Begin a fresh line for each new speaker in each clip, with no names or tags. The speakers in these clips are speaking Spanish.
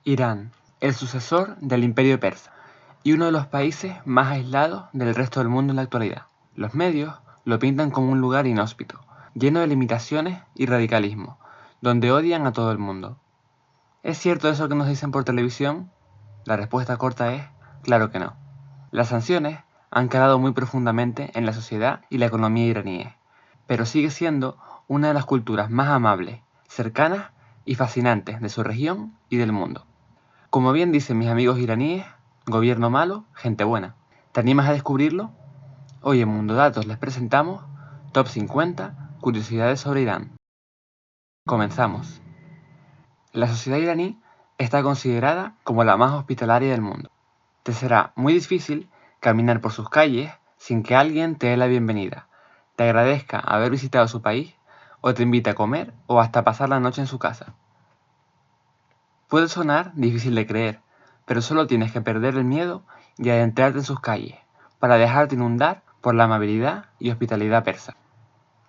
Irán, el sucesor del Imperio Persa y uno de los países más aislados del resto del mundo en la actualidad. Los medios lo pintan como un lugar inhóspito, lleno de limitaciones y radicalismo, donde odian a todo el mundo. ¿Es cierto eso que nos dicen por televisión? La respuesta corta es, claro que no. Las sanciones han calado muy profundamente en la sociedad y la economía iraníes, pero sigue siendo una de las culturas más amables, cercanas y fascinantes de su región y del mundo. Como bien dicen mis amigos iraníes, gobierno malo, gente buena. ¿Te animas a descubrirlo? Hoy en Mundo Datos les presentamos Top 50 Curiosidades sobre Irán. Comenzamos. La sociedad iraní está considerada como la más hospitalaria del mundo. Te será muy difícil caminar por sus calles sin que alguien te dé la bienvenida, te agradezca haber visitado su país o te invite a comer o hasta pasar la noche en su casa. Puede sonar difícil de creer, pero solo tienes que perder el miedo y adentrarte en sus calles para dejarte inundar por la amabilidad y hospitalidad persa.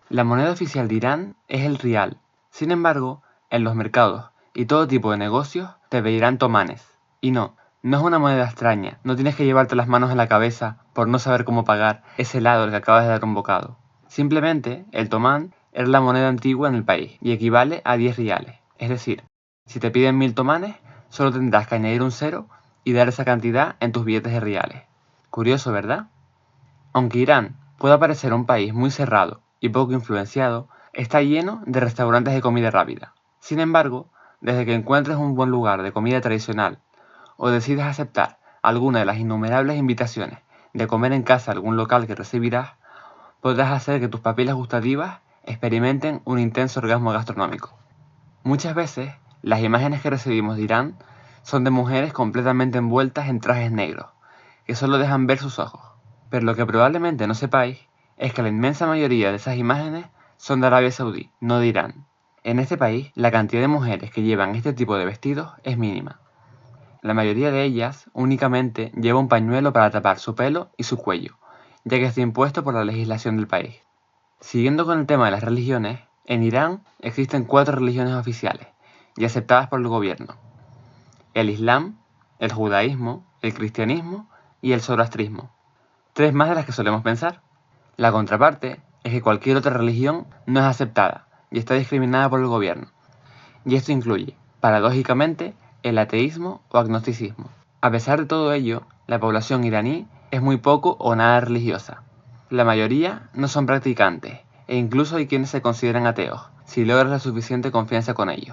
La moneda oficial de Irán es el rial. Sin embargo, en los mercados y todo tipo de negocios te pedirán tomanes. Y no es una moneda extraña, no tienes que llevarte las manos en la cabeza por no saber cómo pagar ese helado al que acabas de dar un bocado. Simplemente, el tomán es la moneda antigua en el país y equivale a 10 riales. Es decir, si te piden 1000 tomanes, solo tendrás que añadir un cero y dar esa cantidad en tus billetes de riales. Curioso, ¿verdad? Aunque Irán pueda parecer un país muy cerrado y poco influenciado, está lleno de restaurantes de comida rápida. Sin embargo, desde que encuentres un buen lugar de comida tradicional o decidas aceptar alguna de las innumerables invitaciones de comer en casa de algún local que recibirás, podrás hacer que tus papilas gustativas experimenten un intenso orgasmo gastronómico. Muchas veces, las imágenes que recibimos de Irán son de mujeres completamente envueltas en trajes negros, que solo dejan ver sus ojos. Pero lo que probablemente no sepáis es que la inmensa mayoría de esas imágenes son de Arabia Saudí, no de Irán. En este país, la cantidad de mujeres que llevan este tipo de vestidos es mínima. La mayoría de ellas únicamente lleva un pañuelo para tapar su pelo y su cuello, ya que está impuesto por la legislación del país. Siguiendo con el tema de las religiones, en Irán existen 4 religiones oficiales y aceptadas por el gobierno: el Islam, el judaísmo, el cristianismo y el zoroastrismo. 3 más de las que solemos pensar. La contraparte es que cualquier otra religión no es aceptada y está discriminada por el gobierno. Y esto incluye, paradójicamente, el ateísmo o agnosticismo. A pesar de todo ello, la población iraní es muy poco o nada religiosa. La mayoría no son practicantes e incluso hay quienes se consideran ateos, si logras la suficiente confianza con ellos.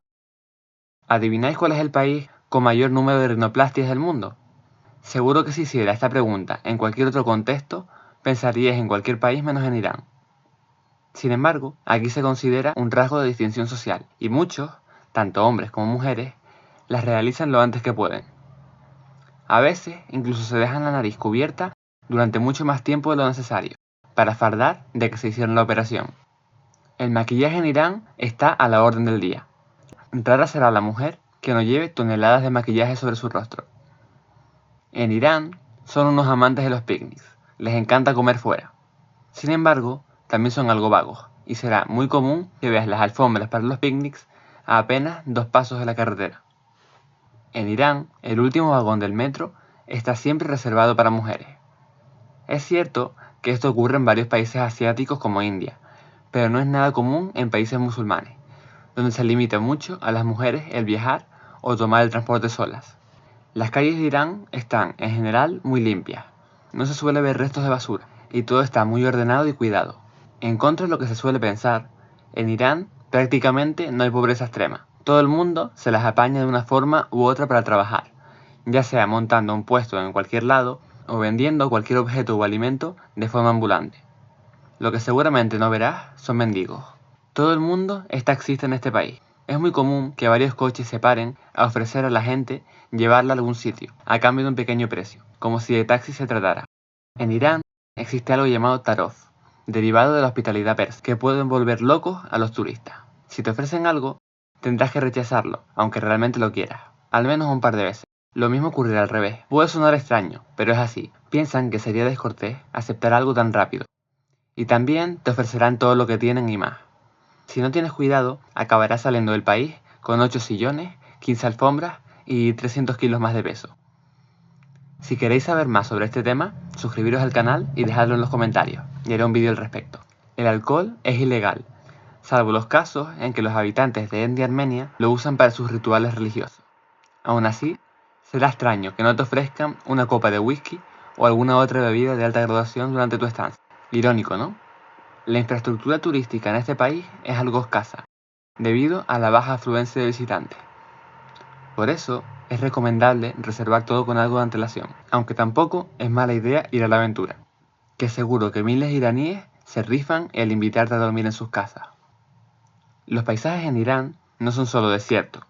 ¿Adivináis cuál es el país con mayor número de rinoplastias del mundo? Seguro que si hiciera esta pregunta en cualquier otro contexto, pensaríais en cualquier país menos en Irán. Sin embargo, aquí se considera un rasgo de distinción social y muchos, tanto hombres como mujeres, las realizan lo antes que pueden. A veces incluso se dejan la nariz cubierta durante mucho más tiempo de lo necesario, para fardar de que se hicieron la operación. El maquillaje en Irán está a la orden del día. Rara será la mujer que no lleve toneladas de maquillaje sobre su rostro. En Irán son unos amantes de los picnics, les encanta comer fuera. Sin embargo, también son algo vagos, y será muy común que veas las alfombras para los picnics a apenas 2 pasos de la carretera. En Irán, el último vagón del metro está siempre reservado para mujeres. Es cierto que esto ocurre en varios países asiáticos como India, pero no es nada común en países musulmanes, donde se limita mucho a las mujeres el viajar o tomar el transporte solas. Las calles de Irán están, en general, muy limpias. No se suele ver restos de basura y todo está muy ordenado y cuidado. En contra de lo que se suele pensar, en Irán prácticamente no hay pobreza extrema. Todo el mundo se las apaña de una forma u otra para trabajar, ya sea montando un puesto en cualquier lado o vendiendo cualquier objeto o alimento de forma ambulante. Lo que seguramente no verás son mendigos. Todo el mundo es taxista en este país. Es muy común que varios coches se paren a ofrecer a la gente llevarla a algún sitio, a cambio de un pequeño precio, como si de taxi se tratara. En Irán existe algo llamado tarof, derivado de la hospitalidad persa, que puede volver locos a los turistas. Si te ofrecen algo, tendrás que rechazarlo, aunque realmente lo quieras, al menos un par de veces. Lo mismo ocurrirá al revés. Puede sonar extraño, pero es así. Piensan que sería descortés aceptar algo tan rápido. Y también te ofrecerán todo lo que tienen y más. Si no tienes cuidado, acabarás saliendo del país con 8 sillones, 15 alfombras y 300 kilos más de peso. Si queréis saber más sobre este tema, suscribiros al canal y dejadlo en los comentarios, y haré un vídeo al respecto. El alcohol es ilegal, salvo los casos en que los habitantes de Etnia Armenia lo usan para sus rituales religiosos. Aún así, será extraño que no te ofrezcan una copa de whisky o alguna otra bebida de alta graduación durante tu estancia. Irónico, ¿no? La infraestructura turística en este país es algo escasa, debido a la baja afluencia de visitantes. Por eso, es recomendable reservar todo con algo de antelación, aunque tampoco es mala idea ir a la aventura, que seguro que miles de iraníes se rifan el invitarte a dormir en sus casas. Los paisajes en Irán no son solo desiertos.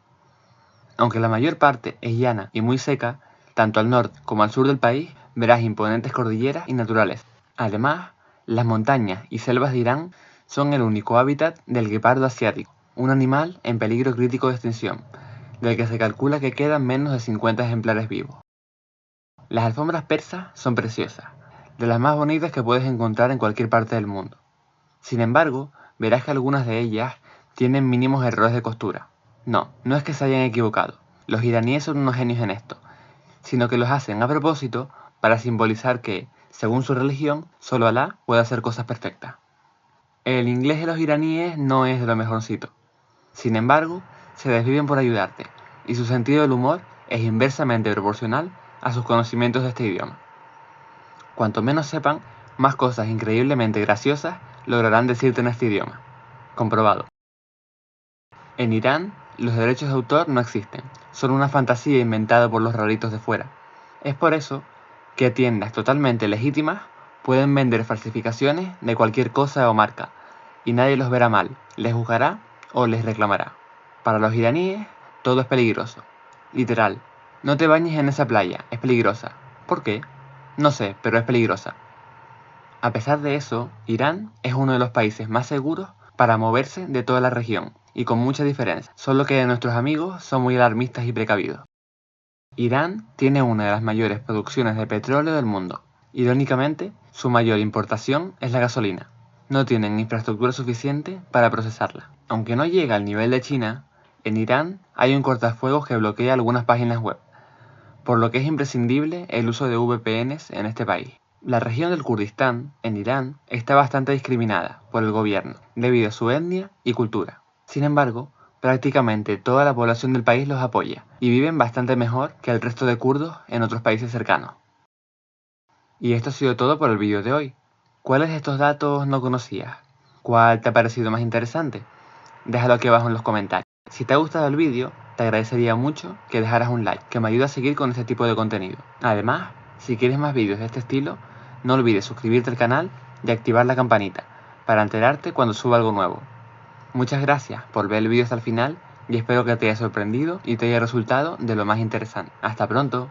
Aunque la mayor parte es llana y muy seca, tanto al norte como al sur del país verás imponentes cordilleras y naturales. Además, las montañas y selvas de Irán son el único hábitat del guepardo asiático, un animal en peligro crítico de extinción, del que se calcula que quedan menos de 50 ejemplares vivos. Las alfombras persas son preciosas, de las más bonitas que puedes encontrar en cualquier parte del mundo. Sin embargo, verás que algunas de ellas tienen mínimos errores de costura. No es que se hayan equivocado, los iraníes son unos genios en esto, sino que los hacen a propósito para simbolizar que, según su religión, solo Alá puede hacer cosas perfectas. El inglés de los iraníes no es de lo mejorcito. Sin embargo, se desviven por ayudarte, y su sentido del humor es inversamente proporcional a sus conocimientos de este idioma. Cuanto menos sepan, más cosas increíblemente graciosas lograrán decirte en este idioma. Comprobado. En Irán, los derechos de autor no existen, son una fantasía inventada por los raritos de fuera. Es por eso que tiendas totalmente legítimas pueden vender falsificaciones de cualquier cosa o marca, y nadie los verá mal, les juzgará o les reclamará. Para los iraníes, todo es peligroso. Literal, no te bañes en esa playa, es peligrosa. ¿Por qué? No sé, pero es peligrosa. A pesar de eso, Irán es uno de los países más seguros para moverse de toda la región, y con mucha diferencia, solo que nuestros amigos son muy alarmistas y precavidos. Irán tiene una de las mayores producciones de petróleo del mundo. Irónicamente, su mayor importación es la gasolina. No tienen infraestructura suficiente para procesarla. Aunque no llega al nivel de China, en Irán hay un cortafuegos que bloquea algunas páginas web, por lo que es imprescindible el uso de VPNs en este país. La región del Kurdistán, en Irán, está bastante discriminada por el gobierno, debido a su etnia y cultura. Sin embargo, prácticamente toda la población del país los apoya, y viven bastante mejor que el resto de kurdos en otros países cercanos. Y esto ha sido todo por el vídeo de hoy. ¿Cuáles de estos datos no conocías? ¿Cuál te ha parecido más interesante? Déjalo aquí abajo en los comentarios. Si te ha gustado el vídeo, te agradecería mucho que dejaras un like, que me ayuda a seguir con este tipo de contenido. Además, si quieres más vídeos de este estilo, no olvides suscribirte al canal y activar la campanita, para enterarte cuando suba algo nuevo. Muchas gracias por ver el vídeo hasta el final y espero que te haya sorprendido y te haya resultado de lo más interesante. ¡Hasta pronto!